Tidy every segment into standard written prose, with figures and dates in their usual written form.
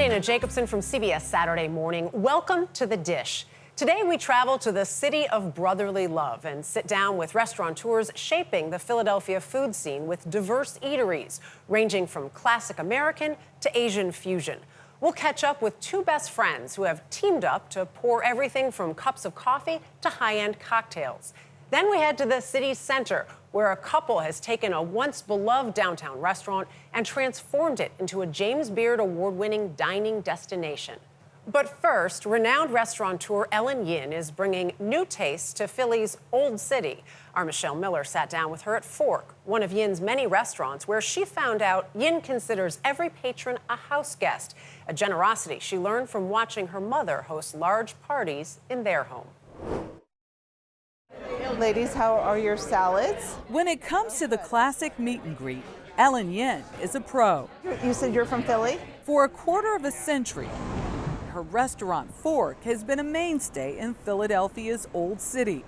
Dana Jacobson from CBS Saturday Morning. Welcome to The Dish. Today we travel to the city of brotherly love and sit down with restaurateurs shaping the Philadelphia food scene with diverse eateries, ranging from classic American to Asian fusion. We'll catch up with two best friends who have teamed up to pour everything from cups of coffee to high-end cocktails. Then we head to the city's center, where a couple has taken a once-beloved downtown restaurant and transformed it into a James Beard award-winning dining destination. But first, renowned restaurateur Ellen Yin is bringing new tastes to Philly's Old City. Our Michelle Miller sat down with her at Fork, one of Yin's many restaurants, where she found out Yin considers every patron a house guest, a generosity she learned from watching her mother host large parties in their home. Ladies, how are your salads? When it comes to the classic meet and greet, Ellen Yin is a pro. You said you're from Philly? For a quarter of a century, her restaurant Fork has been a mainstay in Philadelphia's Old City.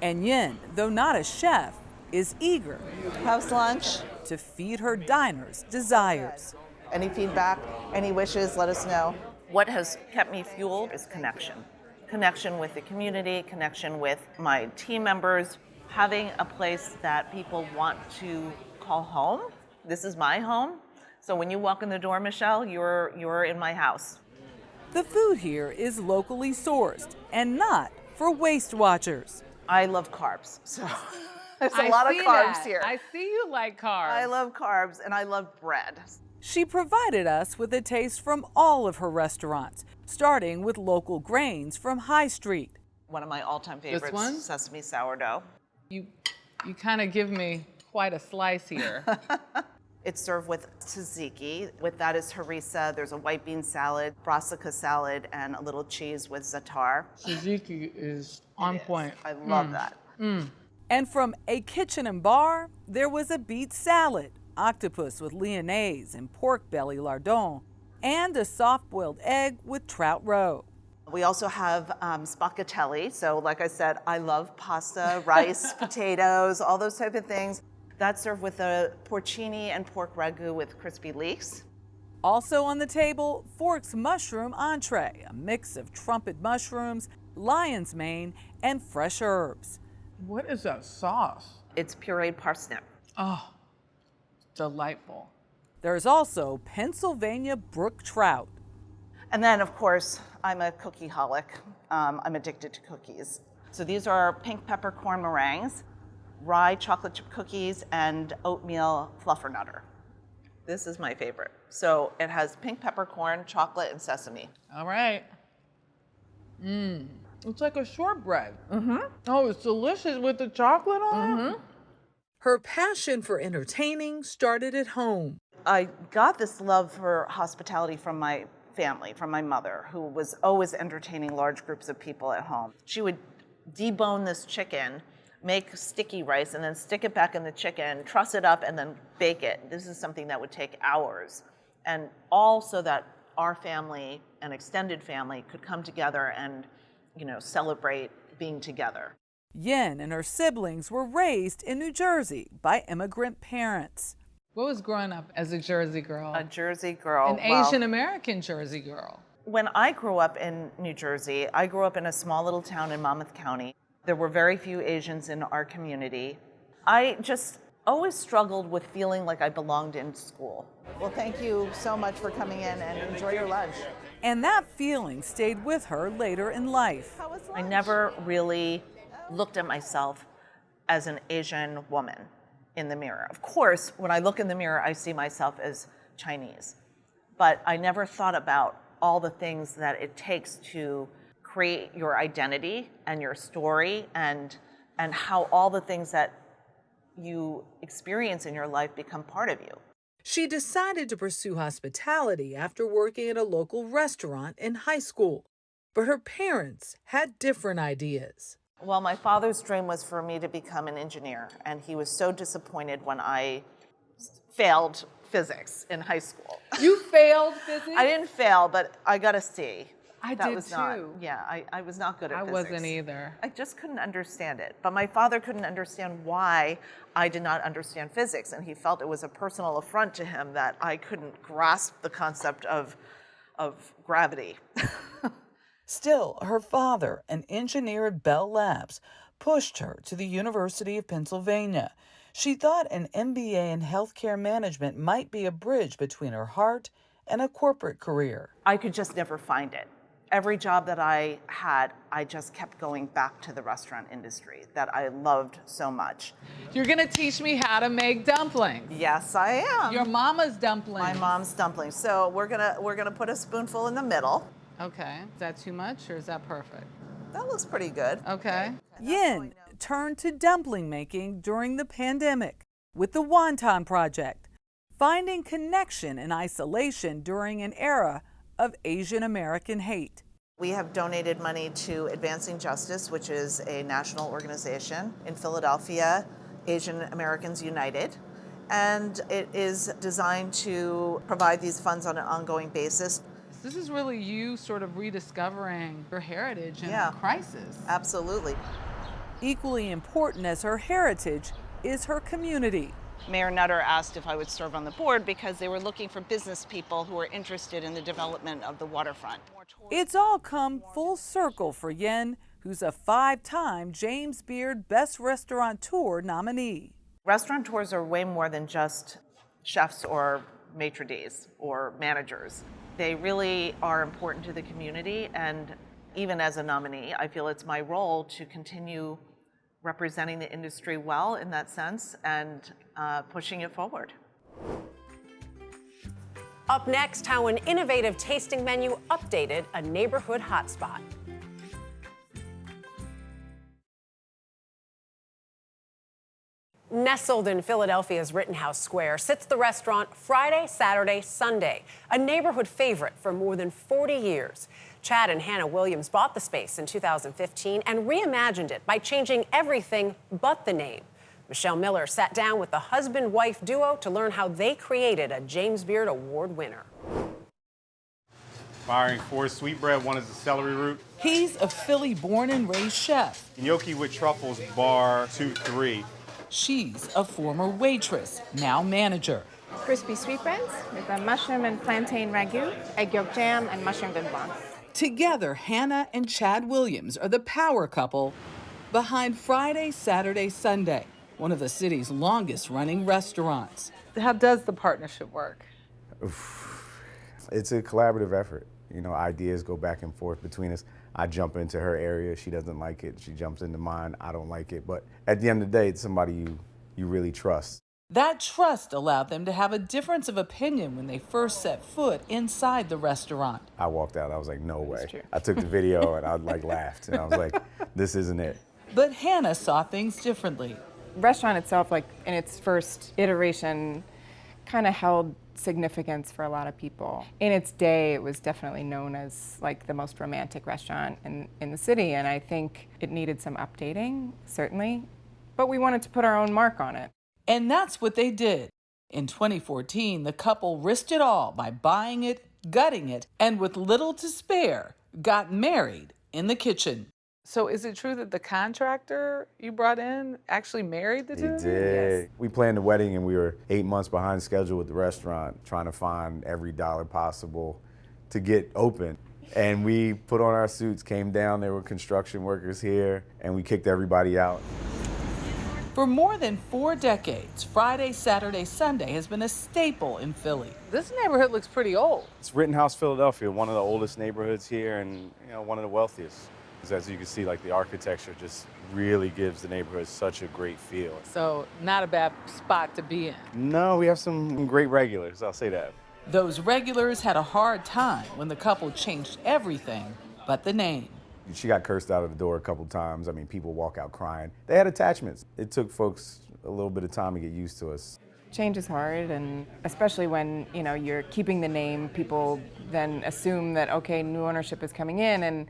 And Yin, though not a chef, is eager. How's lunch? To feed her diners' desires. Any feedback, any wishes, let us know. What has kept me fueled is connection. Connection with the community, connection with my team members, having a place that people want to call home. This is my home. So when you walk in the door, Michelle, you're in my house. The food here is locally sourced and not for waste watchers. I love carbs, so there's a lot of carbs here. I see you like carbs. I love carbs and I love bread. She provided us with a taste from all of her restaurants, starting with local grains from High Street. One of my all-time favorites, This one? sesame sourdough. You kind of give me quite a slice here. It's served with tzatziki. With that is harissa. There's a white bean salad, brassica salad, and a little cheese with za'atar. Tzatziki is on point. I love that. And from A Kitchen and Bar, there was a beet salad, octopus with lyonnaise and pork belly lardon, and a soft-boiled egg with trout roe. We also have spaghetti. So like I said, I love pasta, rice, potatoes, all those type of things. That's served with a porcini and pork ragu with crispy leeks. Also on the table, Fork's mushroom entree, a mix of trumpet mushrooms, lion's mane, and fresh herbs. What is that sauce? It's pureed parsnip. Oh, delightful. There's also Pennsylvania brook trout. And then, of course, I'm a cookie-holic. I'm addicted to cookies. So these are pink peppercorn meringues, rye chocolate chip cookies, and oatmeal fluffernutter. This is my favorite. So it has pink peppercorn, chocolate, and sesame. All right. It's like a shortbread. Oh, it's delicious with the chocolate on it. Her passion for entertaining started at home. I got this love for hospitality from my family, from my mother, who was always entertaining large groups of people at home. She would debone this chicken, make sticky rice, and then stick it back in the chicken, truss it up, and then bake it. This is something that would take hours. And all so that our family and extended family could come together and, celebrate being together. Yin and her siblings were raised in New Jersey by immigrant parents. What was growing up as a Jersey girl? A Jersey girl. An Asian American Jersey girl. When I grew up in New Jersey, I grew up in a small little town in Monmouth County. There were very few Asians in our community. I just always struggled with feeling like I belonged in school. Well, thank you so much for coming in and enjoy your lunch. And that feeling stayed with her later in life. How was lunch? I never really looked at myself as an Asian woman in the mirror. Of course, when I look in the mirror, I see myself as Chinese. But I never thought about all the things that it takes to create your identity and your story and how all the things that you experience in your life become part of you. She decided to pursue hospitality after working at a local restaurant in high school. But her parents had different ideas. Well, my father's dream was for me to become an engineer, and he was so disappointed when I failed physics in high school. You failed physics? I didn't fail, but I got a C. I That did was too. not, yeah, I was not good at I physics. wasn't either. I just couldn't understand it. But my father couldn't understand why I did not understand physics, and he felt it was a personal affront to him that I couldn't grasp the concept of of gravity. Still, her father, an engineer at Bell Labs, pushed her to the University of Pennsylvania. She thought an MBA in healthcare management might be a bridge between her heart and a corporate career. I could just never find it. Every job that I had, I just kept going back to the restaurant industry that I loved so much. You're gonna teach me how to make dumplings. Yes, I am. Your mama's dumplings. My mom's dumplings. So we're gonna put a spoonful in the middle. Okay, is that too much or is that perfect? That looks pretty good. Okay. Yin turned to dumpling making during the pandemic with the Wonton Project, finding connection in isolation during an era of Asian American hate. We have donated money to Advancing Justice, which is a national organization in Philadelphia, Asian Americans United. And it is designed to provide these funds on an ongoing basis. This is really you sort of rediscovering your heritage in Yeah. a crisis. Absolutely. Equally important as her heritage is her community. Mayor Nutter asked if I would serve on the board because they were looking for business people who were interested in the development of the waterfront. It's all come full circle for Yin, who's a 5-time James Beard Best Restaurateur nominee. Restaurateurs are way more than just chefs or maitre d's or managers. They really are important to the community, and even as a nominee, I feel it's my role to continue representing the industry well in that sense and pushing it forward. Up next, how an innovative tasting menu updated a neighborhood hotspot. Nestled in Philadelphia's Rittenhouse Square sits the restaurant Friday, Saturday, Sunday, a neighborhood favorite for more than 40 years. Chad and Hannah Williams bought the space in 2015 and reimagined it by changing everything but the name. Michelle Miller sat down with the husband-wife duo to learn how they created a James Beard Award winner. Firing 4 sweetbread, 1 is the celery root. He's a Philly born and raised chef. Gnocchi with truffles, bar 2-3. She's a former waitress, now manager. Crispy sweetbreads with a mushroom and plantain ragu, egg yolk jam, and mushroom vin blanc. Together, Hannah and Chad Williams are the power couple behind Friday, Saturday, Sunday, one of the city's longest running restaurants. How does the partnership work? It's a collaborative effort. You know, ideas go back and forth between us. I jump into her area, she doesn't like it. She jumps into mine, I don't like it. But at the end of the day, it's somebody you really trust. That trust allowed them to have a difference of opinion when they first set foot inside the restaurant. I walked out, I was like, no way. I took the video and I laughed. And I was like, this isn't it. But Hannah saw things differently. Restaurant itself, like in its first iteration, kind of held significance for a lot of people. In its day, it was definitely known as like the most romantic restaurant in the city, and I think it needed some updating, certainly, but we wanted to put our own mark on it. And that's what they did. In 2014, the couple risked it all by buying it, gutting it, and with little to spare, got married in the kitchen. So is it true that the contractor you brought in actually married the two of you? He did. We planned the wedding and we were 8 months behind schedule with the restaurant, trying to find every dollar possible to get open. And we put on our suits, came down, there were construction workers here, and we kicked everybody out. For more than 4 decades, Friday, Saturday, Sunday has been a staple in Philly. This neighborhood looks pretty old. It's Rittenhouse, Philadelphia, one of the oldest neighborhoods here and one of the wealthiest. As you can see, like the architecture just really gives the neighborhood such a great feel. So not a bad spot to be in. No, we have some great regulars, I'll say that. Those regulars had a hard time when the couple changed everything but the name. She got cursed out of the door a couple times. I mean, people walk out crying. They had attachments. It took folks a little bit of time to get used to us. Change is hard, and especially when you're keeping the name, people then assume that, okay, new ownership is coming in, and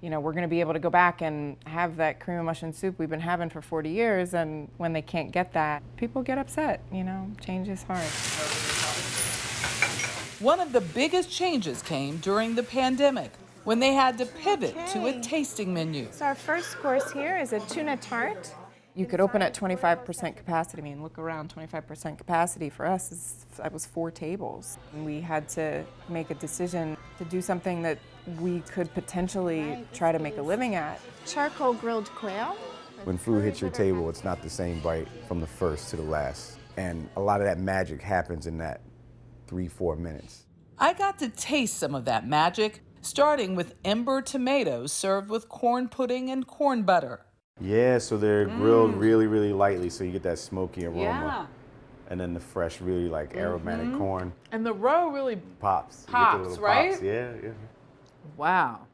we're going to be able to go back and have that cream of mushroom soup we've been having for 40 years, and when they can't get that, people get upset. Change is hard. One of the biggest changes came during the pandemic, when they had to pivot to a tasting menu. So our first course here is a tuna tart. You could open at 25% capacity. I mean, look around, 25% capacity for us was 4 tables. We had to make a decision to do something that we could potentially try to make a living at. Charcoal grilled quail. When food hits your table, it's not the same bite from the first to the last. And a lot of that magic happens in that 3-4 minutes. I got to taste some of that magic, starting with ember tomatoes served with corn pudding and corn butter. Yeah, so they're grilled really, really lightly, so you get that smoky aroma. Yeah. And then the fresh, really like aromatic corn And the roe really pops. You get the pops, little right? Pops. Yeah, yeah. wow.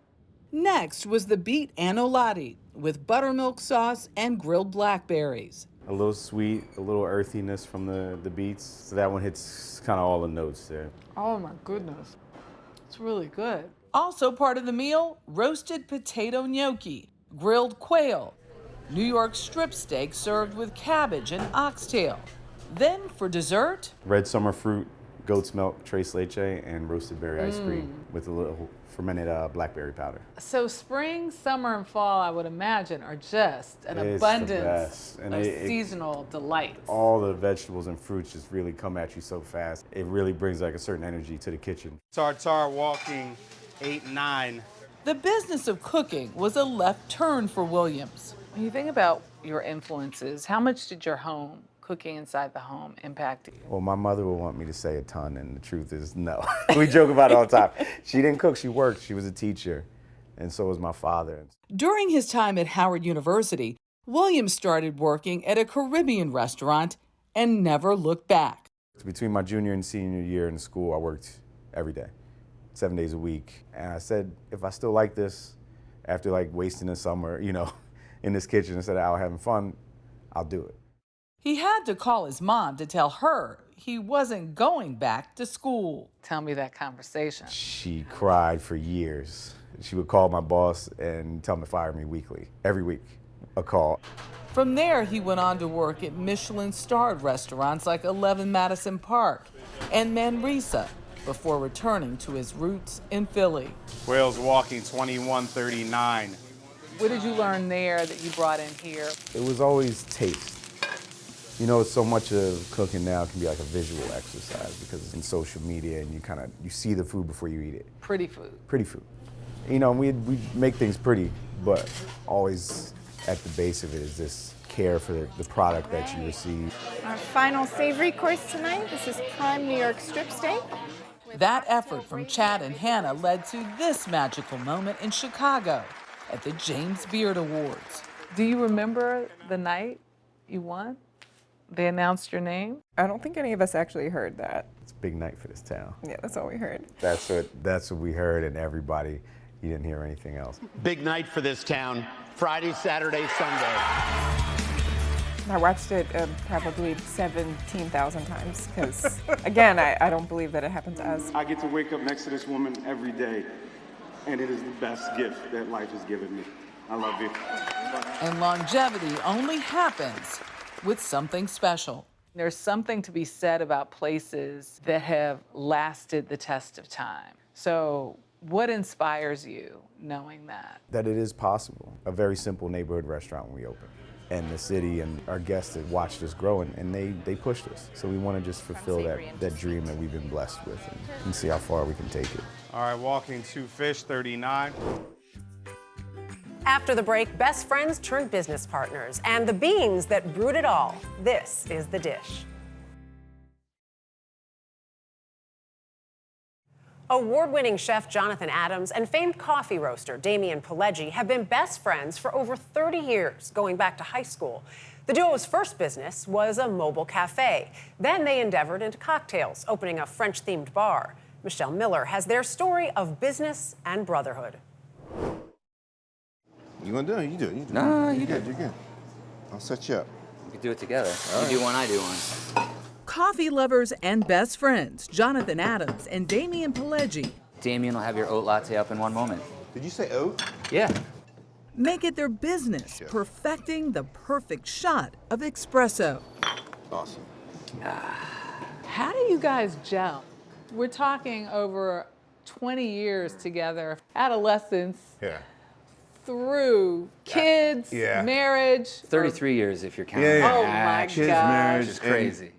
Next was the beet annolati with buttermilk sauce and grilled blackberries. A little sweet, a little earthiness from the beets. So that one hits kind of all the notes there. Oh my goodness. It's really good. Also part of the meal, roasted potato gnocchi, grilled quail, New York strip steak served with cabbage and oxtail. Then for dessert, Red summer fruit, goat's milk, tres leche, and roasted berry ice cream with a little fermented blackberry powder. So spring, summer, and fall, I would imagine, are just an It's the abundance best. And of it- seasonal delights. All the vegetables and fruits just really come at you so fast. It really brings like a certain energy to the kitchen. Tartare walking 8-9. the business of cooking was a left turn for Williams. When you think about your influences, how much did your home, cooking inside the home, impact you? Well, my mother would want me to say a ton, and the truth is no. We joke about it all the time. She didn't cook, she worked. She was a teacher, and so was my father. During his time at Howard University, Williams started working at a Caribbean restaurant and never looked back. Between my junior and senior year in school, I worked every day, 7 days a week. And I said, if I still like this, after like wasting the summer, you know, in this kitchen instead of out having fun, I'll do it. He had to call his mom to tell her he wasn't going back to school. Tell me that conversation. She cried for years. She would call my boss and tell him to fire me weekly, every week, a call. From there, he went on to work at Michelin-starred restaurants like 11 Madison Park and Manresa before returning to his roots in Philly. Wales walking 21:39. What did you learn there that you brought in here? It was always taste. You know, so much of cooking now can be like a visual exercise because it's in social media and you see the food before you eat it. Pretty food. Pretty food. You know, we make things pretty, but always at the base of it is this care for the product that you receive. Our final savory course tonight. This is prime New York strip steak. That effort from Chad and Hannah led to this magical moment in Chicago at the James Beard Awards. Do you remember the night you won? They announced your name? I don't think any of us actually heard that. It's a big night for this town. Yeah, that's all we heard. That's what we heard, and everybody, you didn't hear anything else. Big night for this town. Friday, Saturday, Sunday. I watched it probably 17,000 times because, again, I don't believe that it happened to us. I get to wake up next to this woman every day, and it is the best gift that life has given me. I love you. And longevity only happens with something special. There's something to be said about places that have lasted the test of time. So what inspires you knowing that? That it is possible. A very simple neighborhood restaurant when we opened. And the city and our guests have watched us grow, and they pushed us. So we want to just fulfill that dream that we've been blessed with and see how far we can take it. All right, walking 2 fish 39. After the break, best friends turned business partners and the beings that brewed it all. This is The Dish. Award-winning chef Jonathan Adams and famed coffee roaster Damian Pileggi have been best friends for over 30 years, going back to high school. The duo's first business was a mobile cafe. Then they endeavored into cocktails, opening a French-themed bar. Michelle Miller has their story of business and brotherhood. You gonna do it? You do it. You do it. No, you You're do good. it. You're good. I'll set you up. We can do it together. All You do one, I do one. Coffee lovers and best friends, Jonathan Adams and Damian Pileggi, Damien will have your oat latte up in one moment. Did you say oat? Yeah. make it their business, perfecting the perfect shot of espresso. Awesome. How do you guys gel? We're talking over 20 years together, adolescence. Yeah. through kids, marriage. 33 years if you're counting. Yeah. Oh my Kids, gosh. marriage, Which is crazy.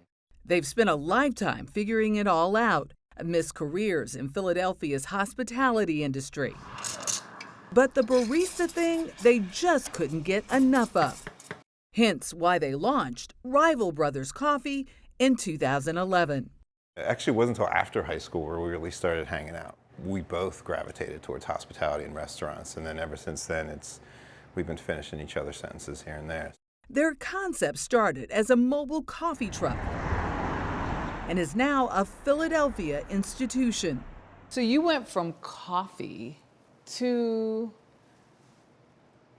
They've spent a lifetime figuring it all out amidst careers in Philadelphia's hospitality industry. But the barista thing, they just couldn't get enough of. Hence why they launched Rival Brothers Coffee in 2011. It actually wasn't until after high school where we really started hanging out. We both gravitated towards hospitality and restaurants, and then ever since then, we've been finishing each other's sentences here and there. Their concept started as a mobile coffee truck and is now a Philadelphia institution. So you went from coffee to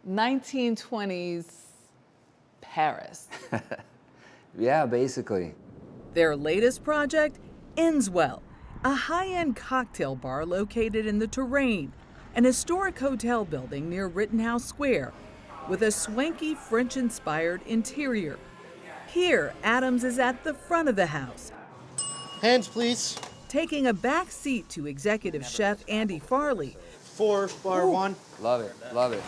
1920s Paris. Yeah, basically. Their latest project, Innswell, a high-end cocktail bar located in the Terrain, an historic hotel building near Rittenhouse Square, with a swanky French-inspired interior. Here, Adams is at the front of the house. Hands, please. Taking a back seat to executive chef Andy Farley. 4, bar 1. Love it, love it.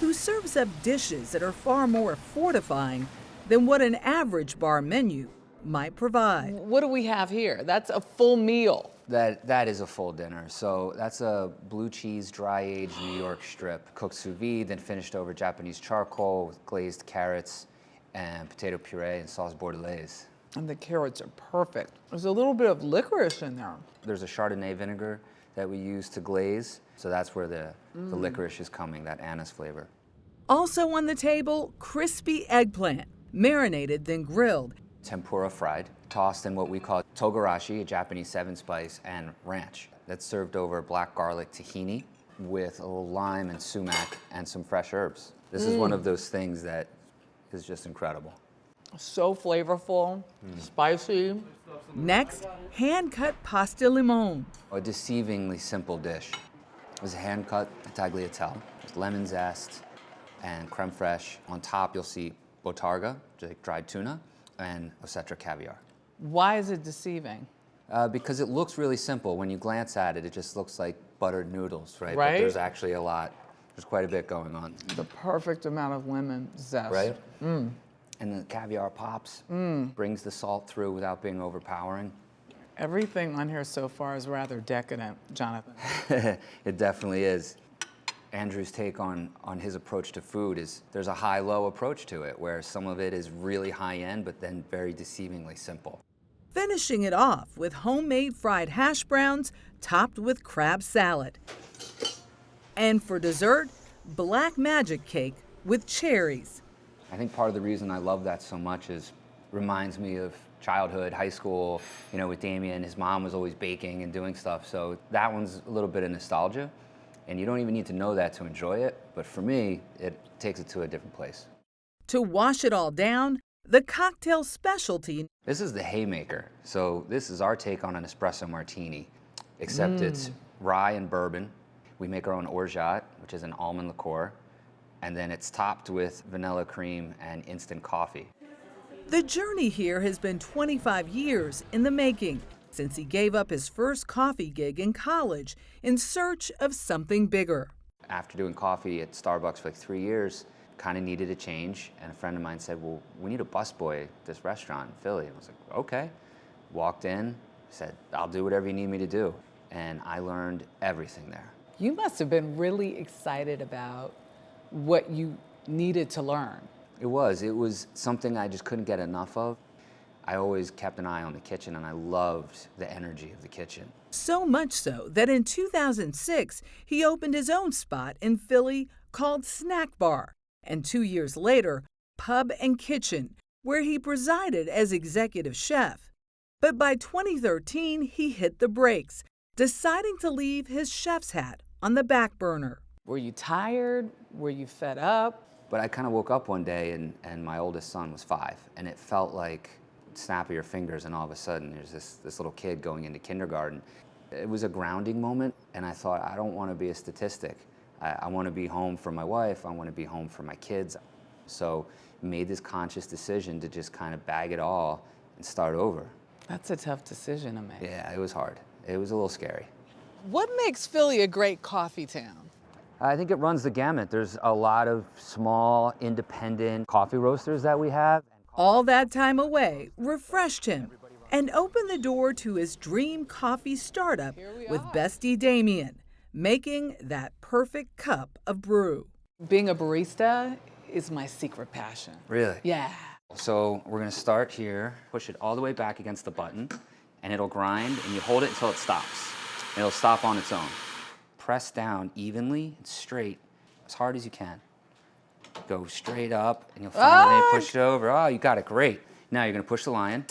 Who serves up dishes that are far more fortifying than what an average bar menu might provide. What do we have here? That's a full meal. That is a full dinner. So that's a blue cheese dry-aged New York strip, cooked sous vide, then finished over Japanese charcoal with glazed carrots and potato puree and sauce bordelaise. And the carrots are perfect. There's a little bit of licorice in there. There's a Chardonnay vinegar that we use to glaze, so that's where the licorice is coming, that anise flavor. Also on the table, crispy eggplant, marinated then grilled. Tempura fried, tossed in what we call togarashi, a Japanese 7-spice, and ranch. That's served over black garlic tahini with a little lime and sumac and some fresh herbs. This is one of those things that is just incredible. So flavorful, spicy. Next, hand-cut pasta limon. A deceivingly simple dish. It was hand-cut tagliatelle with lemon zest and creme fraiche. On top, you'll see botarga, like dried tuna, and osetra caviar. Why is it deceiving? Because it looks really simple. When you glance at it, it just looks like buttered noodles, right? Right. But there's actually a lot. There's quite a bit going on. The perfect amount of lemon zest. Right? And the caviar pops, brings the salt through without being overpowering. Everything on here so far is rather decadent, Jonathan. It definitely is. Andrew's take on his approach to food is there's a high-low approach to it, where some of it is really high-end, but then very deceivingly simple. Finishing it off with homemade fried hash browns topped with crab salad. And for dessert, black magic cake with cherries. I think part of the reason I love that so much is reminds me of childhood, high school, you know, with Damien. His mom was always baking and doing stuff, so that one's a little bit of nostalgia. And you don't even need to know that to enjoy it, but for me, it takes it to a different place. To wash it all down, the cocktail specialty. This is the Haymaker. So this is our take on an espresso martini, except it's rye and bourbon. We make our own orgeat, which is an almond liqueur, and then it's topped with vanilla cream and instant coffee. The journey here has been 25 years in the making, since he gave up his first coffee gig in college in search of something bigger. After doing coffee at Starbucks for like 3 years, kind of needed a change, and a friend of mine said, well, we need a busboy at this restaurant in Philly. I was like, okay. Walked in, said, I'll do whatever you need me to do. And I learned everything there. You must have been really excited about what you needed to learn. It was something I just couldn't get enough of. I always kept an eye on the kitchen, and I loved the energy of the kitchen. So much so that in 2006, he opened his own spot in Philly called Snack Bar, and 2 years later, Pub and Kitchen, where he presided as executive chef. But by 2013, he hit the brakes, deciding to leave his chef's hat on the back burner. Were you tired? Were you fed up? But I kind of woke up one day, and my oldest son was 5, and it felt like snap of your fingers, and all of a sudden there's this little kid going into kindergarten. It was a grounding moment, and I thought, I don't want to be a statistic. I want to be home for my wife. I want to be home for my kids. So made this conscious decision to just kind of bag it all and start over. That's a tough decision to make. Yeah, it was hard. It was a little scary. What makes Philly a great coffee town? I think it runs the gamut. There's a lot of small, independent coffee roasters that we have. All that time away refreshed him and opened the door to his dream coffee startup with bestie Damien, making that perfect cup of brew. Being a barista is my secret passion. Really? Yeah. So we're gonna start here, push it all the way back against the button, and it'll grind, and you hold it until it stops. And it'll stop on its own. Press down evenly and straight, as hard as you can. Go straight up, and you'll finally push it over. Oh, you got it, great. Now you're gonna push the lion.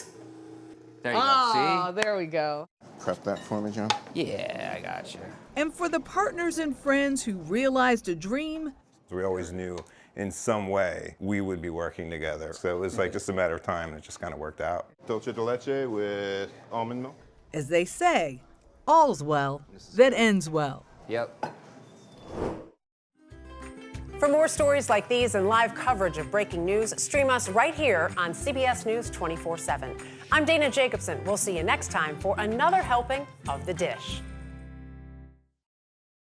There you go, Oh, there we go. Prep that for me, John. see? Yeah, I got you. And for the partners and friends who realized a dream, We always knew in some way we would be working together. So it was like just a matter of time, and it just kind of worked out. Dulce de leche with almond milk. as they say, all's well that ends well. Yep. For more stories like these and live coverage of breaking news, stream us right here on CBS News 24/7. I'm Dana Jacobson. We'll see you next time for another helping of The Dish.